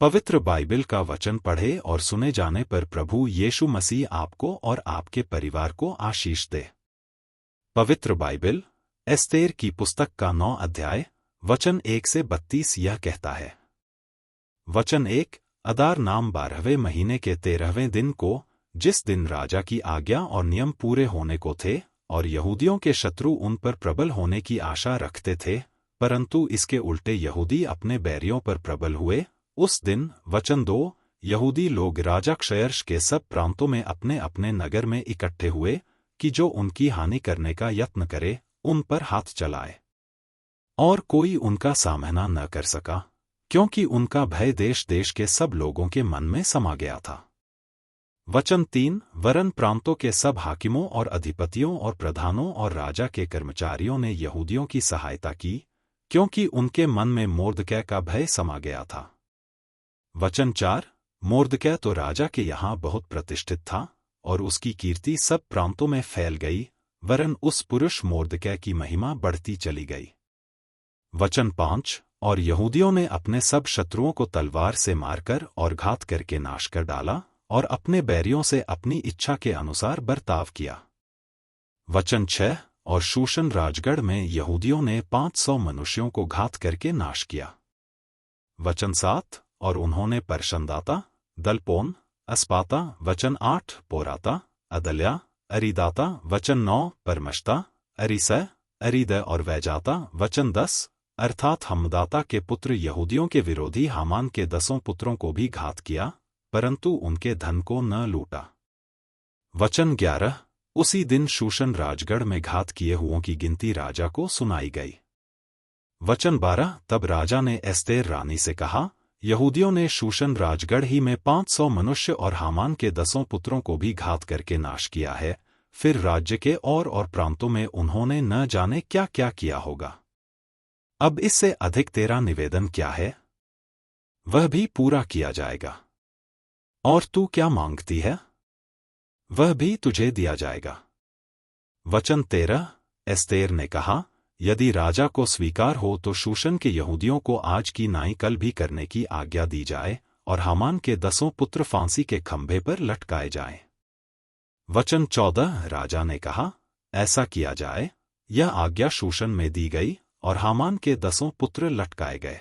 पवित्र बाइबल का वचन पढ़े और सुने जाने पर प्रभु यीशु मसीह आपको और आपके परिवार को आशीष दे। पवित्र बाइबल एस्तेर की पुस्तक का 9 अध्याय वचन 1 से 32 यह कहता है। वचन 1, अदार नाम 12वें महीने के 13वें दिन को, जिस दिन राजा की आज्ञा और नियम पूरे होने को थे और यहूदियों के शत्रु उन पर प्रबल होने की आशा रखते थे, परंतु इसके उल्टे यहूदी अपने बैरियों पर प्रबल हुए, उस दिन वचन 2, यहूदी लोग राजा क्षयर्ष के सब प्रांतों में अपने अपने नगर में इकट्ठे हुए कि जो उनकी हानि करने का यत्न करे उन पर हाथ चलाए, और कोई उनका सामना न कर सका, क्योंकि उनका भय देश देश के सब लोगों के मन में समा गया था। वचन 3, वरन प्रांतों के सब हाकिमों और अधिपतियों और प्रधानों और राजा के कर्मचारियों ने यहूदियों की सहायता की, क्योंकि उनके मन में मोर्दकै का भय समा गया था। वचन 4, मोर्दकै तो राजा के यहाँ बहुत प्रतिष्ठित था और उसकी कीर्ति सब प्रांतों में फैल गई, वरन उस पुरुष मोर्दकै की महिमा बढ़ती चली गई। वचन 5, और यहूदियों ने अपने सब शत्रुओं को तलवार से मारकर और घात करके नाश कर डाला और अपने बैरियों से अपनी इच्छा के अनुसार बर्ताव किया। वचन 6, और शूशन राजगढ़ में यहूदियों ने 500 मनुष्यों को घात करके नाश किया। वचन 7, और उन्होंने परशंदाता, दलपोन, अस्पाता, वचन 8, पोराता, अदल्या, अरीदाता, वचन 9, परमश्ता, अरीसै, अरीदै और वैजाता, वचन 10, अर्थात हमदाता के पुत्र यहूदियों के विरोधी हामान के 10 पुत्रों को भी घात किया, परंतु उनके धन को न लूटा। वचन 11, उसी दिन शूशन राजगढ़ में घात किए हुओं की गिनती राजा को सुनाई गई। वचन 12, तब राजा ने एस्तेर रानी से कहा, यहूदियों ने शूशन राजगढ़ ही में 500 मनुष्य और हामान के 10 पुत्रों को भी घात करके नाश किया है, फिर राज्य के और प्रांतों में उन्होंने न जाने क्या क्या किया होगा। अब इससे अधिक तेरा निवेदन क्या है? वह भी पूरा किया जाएगा। और तू क्या मांगती है? वह भी तुझे दिया जाएगा। वचन 13, एस्तेर ने कहा, यदि राजा को स्वीकार हो तो शूशन के यहूदियों को आज की नाई कल भी करने की आज्ञा दी जाए और हामान के 10 पुत्र फांसी के खंभे पर लटकाए जाएं। वचन 14, राजा ने कहा, ऐसा किया जाए। यह आज्ञा शूशन में दी गई और हामान के 10 पुत्र लटकाए गए।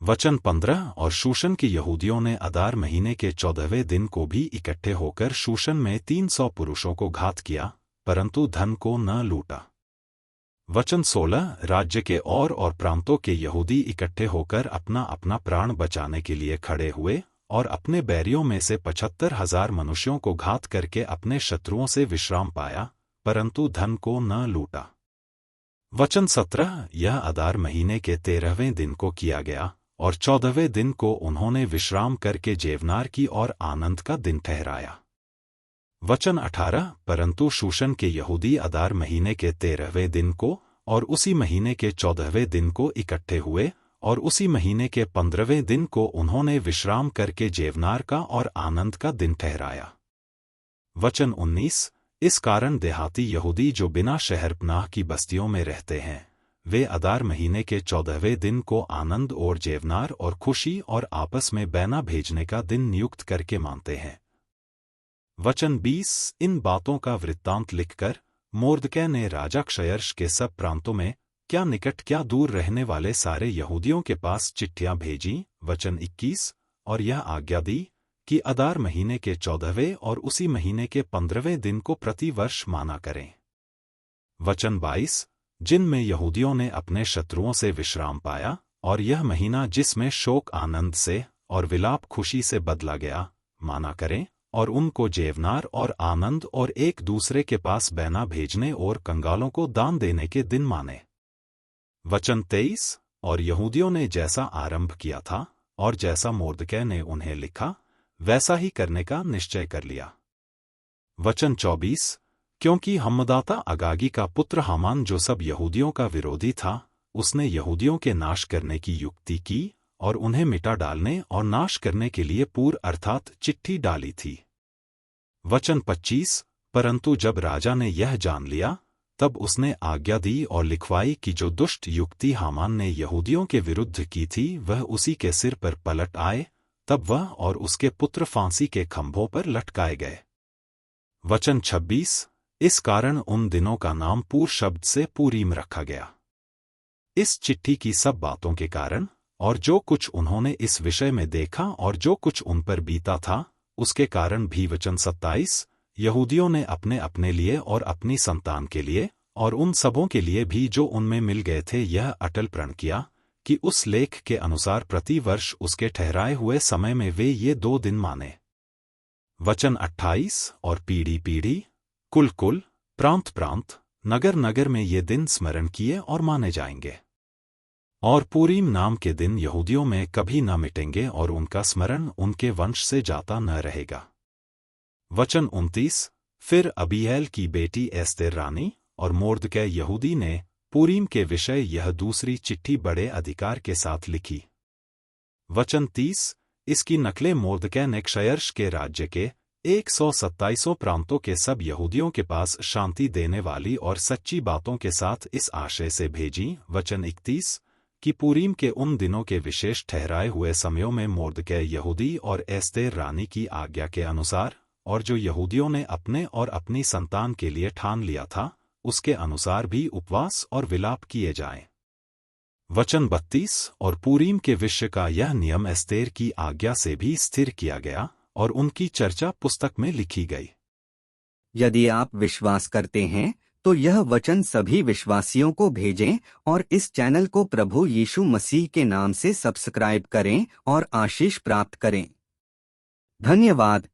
वचन 15, और शूशन के यहूदियों ने अदार महीने के 14वें दिन को भी इकट्ठे होकर शूशन में 300 पुरुषों को घात किया, परंतु धन को न लूटा। वचन 16, राज्य के और प्रांतों के यहूदी इकट्ठे होकर अपना अपना प्राण बचाने के लिए खड़े हुए और अपने बैरियों में से 75,000 मनुष्यों को घात करके अपने शत्रुओं से विश्राम पाया, परंतु धन को न लूटा। वचन 17, यह अदार महीने के 13वें दिन को किया गया और 14वें दिन को उन्होंने विश्राम करके जेवनार की और आनंद का दिन ठहराया। वचन 18, परंतु शूशन के यहूदी अदार महीने के 13वें दिन को और उसी महीने के 14वें दिन को इकट्ठे हुए और उसी महीने के 15वें दिन को उन्होंने विश्राम करके जेवनार का और आनंद का दिन ठहराया। वचन 19, इस कारण देहाती यहूदी जो बिना शहरपनाह की बस्तियों में रहते हैं, वे अदार महीने के 14वें दिन को आनंद और जेवनार और खुशी और आपस में बैना भेजने का दिन नियुक्त करके मानते हैं। वचन 20, इन बातों का वृत्तांत लिखकर मोर्दकै ने राजा क्षयर्ष के सब प्रांतों में, क्या निकट क्या दूर रहने वाले सारे यहूदियों के पास चिट्ठियां भेजीं। वचन 21, और यह आज्ञा दी कि अदार महीने के 14वें और उसी महीने के 15वें दिन को प्रतिवर्ष माना करें। वचन 22, जिनमें यहूदियों ने अपने शत्रुओं से विश्राम पाया, और यह महीना जिसमें शोक आनंद से और विलाप खुशी से बदला गया, माना करें, और उनको जेवनार और आनंद और एक दूसरे के पास बैना भेजने और कंगालों को दान देने के दिन माने। वचन 23, और यहूदियों ने जैसा आरंभ किया था और जैसा मोर्दकै ने उन्हें लिखा, वैसा ही करने का निश्चय कर लिया। वचन 24, क्योंकि हम्मदाता अगागी का पुत्र हामान जो सब यहूदियों का विरोधी था, उसने यहूदियों के नाश करने की युक्ति की और उन्हें मिटा डालने और नाश करने के लिए पूर्व अर्थात चिट्ठी डाली थी। वचन 25, परंतु जब राजा ने यह जान लिया, तब उसने आज्ञा दी और लिखवाई कि जो दुष्ट युक्ति हामान ने यहूदियों के विरुद्ध की थी वह उसी के सिर पर पलट आए। तब वह और उसके पुत्र फांसी के खंभों पर लटकाए गए। वचन 26। इस कारण उन दिनों का नाम पूर शब्द से पूरीम रखा गया। इस चिट्ठी की सब बातों के कारण और जो कुछ उन्होंने इस विषय में देखा और जो कुछ उन पर बीता था उसके कारण भी। वचन 27। यहूदियों ने अपने अपने लिए और अपनी संतान के लिए और उन सबों के लिए भी जो उनमें मिल गए थे यह अटल प्रण किया कि उस लेख के अनुसार प्रति वर्ष उसके ठहराए हुए समय में वे ये 2 दिन माने। वचन 28। और पीढ़ी पीढ़ी, कुल कुल, प्रांत प्रांत, नगर नगर में ये दिन स्मरण किए और माने जाएंगे। और पूरीम नाम के दिन यहूदियों में कभी न मिटेंगे और उनका स्मरण उनके वंश से जाता न रहेगा। वचन 29। फिर अबीएल की बेटी एस्तेर रानी और मोर्दकै यहूदी ने पूरीम के विषय यह दूसरी चिट्ठी बड़े अधिकार के साथ लिखी। वचन 30। इसकी नकलें मोर्दकै ने क्षयर्ष के राज्य के 127 प्रांतों के सब यहूदियों के पास शांति देने वाली और सच्ची बातों के साथ इस आशय से भेजी। वचन 31। कि पूरीम के उन दिनों के विशेष ठहराए हुए समयों में मोर्दकै यहूदी और एस्तेर रानी की आज्ञा के अनुसार और जो यहूदियों ने अपने और अपनी संतान के लिए ठान लिया था उसके अनुसार भी उपवास और विलाप किए जाएं। वचन 32। और पूरीम के विषय का यह नियम एस्तेर की आज्ञा से भी स्थिर किया गया और उनकी चर्चा पुस्तक में लिखी गई। यदि आप विश्वास करते हैं तो यह वचन सभी विश्वासियों को भेजें और इस चैनल को प्रभु यीशु मसीह के नाम से सब्सक्राइब करें और आशीष प्राप्त करें। धन्यवाद।